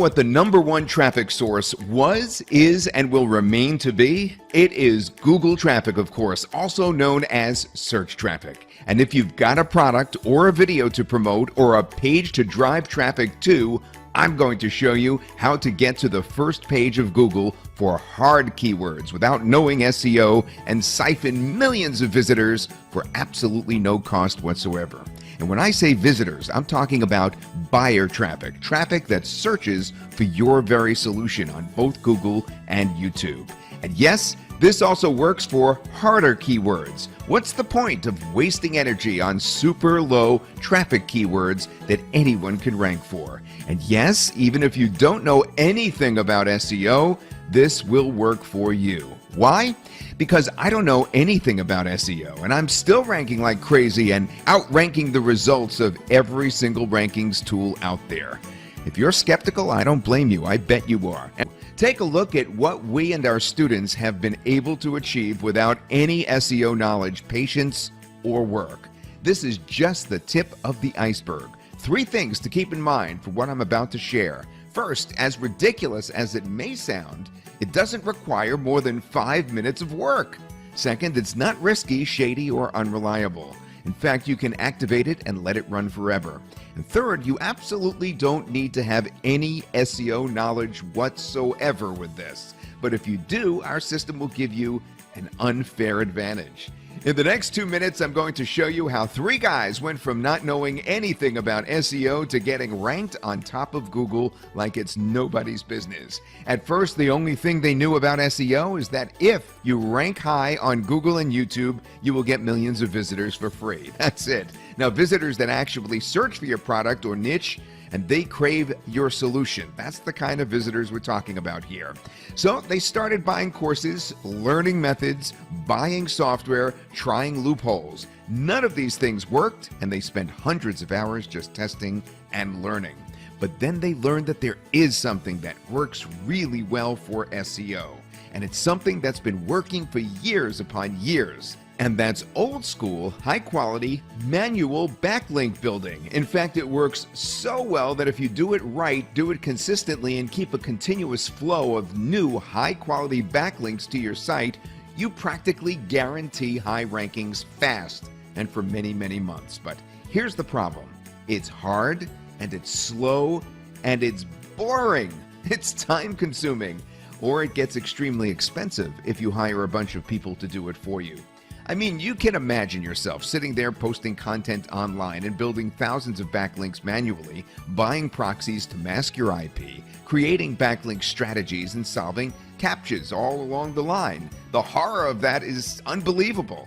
what the #1 traffic source was, is, and will remain to be? It is Google traffic, of course, also known as search traffic. And if you've got a product or a video to promote or a page to drive traffic to, I'm going to show you how to get to the first page of Google for hard keywords without knowing SEO and siphon millions of visitors for absolutely no cost whatsoever. And when I say visitors, I'm talking about buyer traffic, traffic that searches for your very solution on both Google and YouTube. And yes, this also works for harder keywords. What's the point of wasting energy on super low traffic keywords that anyone can rank for? And yes, even if you don't know anything about SEO, this will work for you. Why? Because I don't know anything about SEO, and I'm still ranking like crazy and outranking the results of every single rankings tool out there. If you're skeptical, I don't blame you. I bet you are. And take a look at what we and our students have been able to achieve without any SEO knowledge, patience, or work. This is just the tip of the iceberg. 3 things to keep in mind for what I'm about to share. First, as ridiculous as it may sound, it doesn't require more than 5 minutes of work. Second, it's not risky, shady, or unreliable. In fact, you can activate it and let it run forever. And third, you absolutely don't need to have any SEO knowledge whatsoever with this. But if you do, our system will give you an unfair advantage. In the next 2 minutes, I'm going to show you how 3 guys went from not knowing anything about SEO to getting ranked on top of Google like it's nobody's business. At first, the only thing they knew about SEO is that if you rank high on Google and YouTube, you will get millions of visitors for free. That's it. Now, visitors that actually search for your product or niche and they crave your solution. That's the kind of visitors we're talking about here. So they started buying courses, learning methods, buying software, trying loopholes. None of these things worked, and they spent hundreds of hours just testing and learning. But then they learned that there is something that works really well for SEO, and it's something that's been working for years upon years. And that's old school, high quality, manual backlink building. In fact, it works so well that if you do it right, do it consistently, and keep a continuous flow of new high quality backlinks to your site, you practically guarantee high rankings fast and for many, many months. But here's the problem. It's hard, and it's slow, and it's boring. It's time consuming, or it gets extremely expensive if you hire a bunch of people to do it for you. I mean, you can imagine yourself sitting there posting content online and building thousands of backlinks manually, buying proxies to mask your IP, creating backlink strategies, and solving CAPTCHAs all along the line. The horror of that is unbelievable.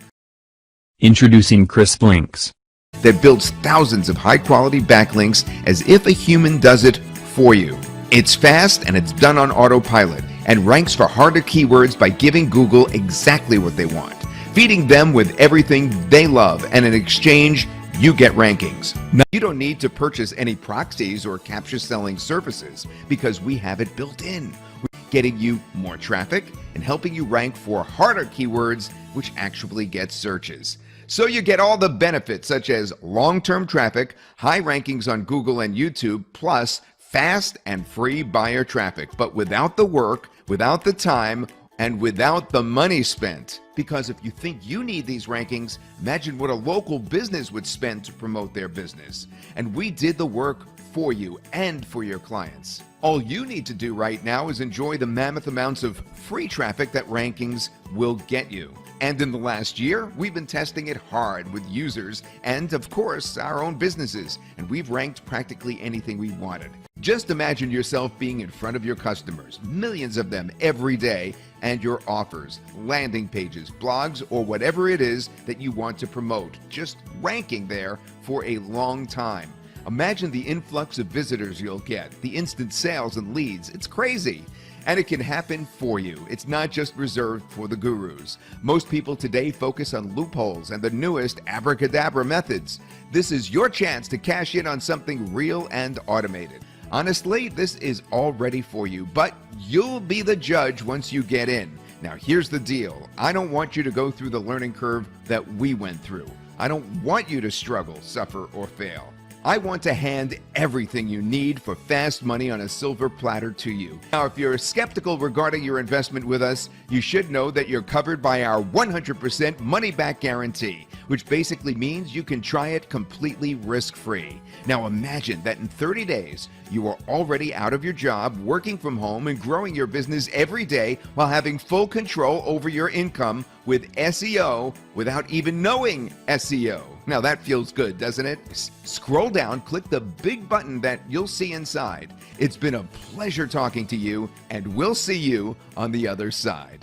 Introducing Crisp Links, that builds thousands of high-quality backlinks as if a human does it for you. It's fast and it's done on autopilot and ranks for harder keywords by giving Google exactly what they want, feeding them with everything they love, and in exchange, you get rankings. Now, you don't need to purchase any proxies or CAPTCHA selling services because we have it built in. We're getting you more traffic and helping you rank for harder keywords, which actually get searches. So you get all the benefits such as long-term traffic, high rankings on Google and YouTube, plus fast and free buyer traffic, but without the work, without the time, and without the money spent. Because if you think you need these rankings, imagine what a local business would spend to promote their business. And we did the work for you and for your clients. All you need to do right now is enjoy the mammoth amounts of free traffic that rankings will get you. And in the last year, we've been testing it hard with users and, of course, our own businesses. And we've ranked practically anything we wanted. Just imagine yourself being in front of your customers, millions of them every day, and your offers, landing pages, blogs, or whatever it is that you want to promote, just ranking there for a long time. Imagine the influx of visitors you'll get, the instant sales and leads. It's crazy. And it can happen for you. It's not just reserved for the gurus. Most people today focus on loopholes and the newest abracadabra methods. This is your chance to cash in on something real and automated. Honestly, this is all ready for you, but you'll be the judge once you get in. Now, here's the deal. I don't want you to go through the learning curve that we went through. I don't want you to struggle, suffer, or fail. I want to hand everything you need for fast money on a silver platter to you. Now, if you're skeptical regarding your investment with us, you should know that you're covered by our 100% money-back guarantee, which basically means you can try it completely risk-free. Now, imagine that in 30 days, you are already out of your job, working from home, and growing your business every day while having full control over your income with SEO without even knowing SEO. Now that feels good, doesn't it? Scroll down, click the big button that you'll see inside. It's been a pleasure talking to you, and we'll see you on the other side.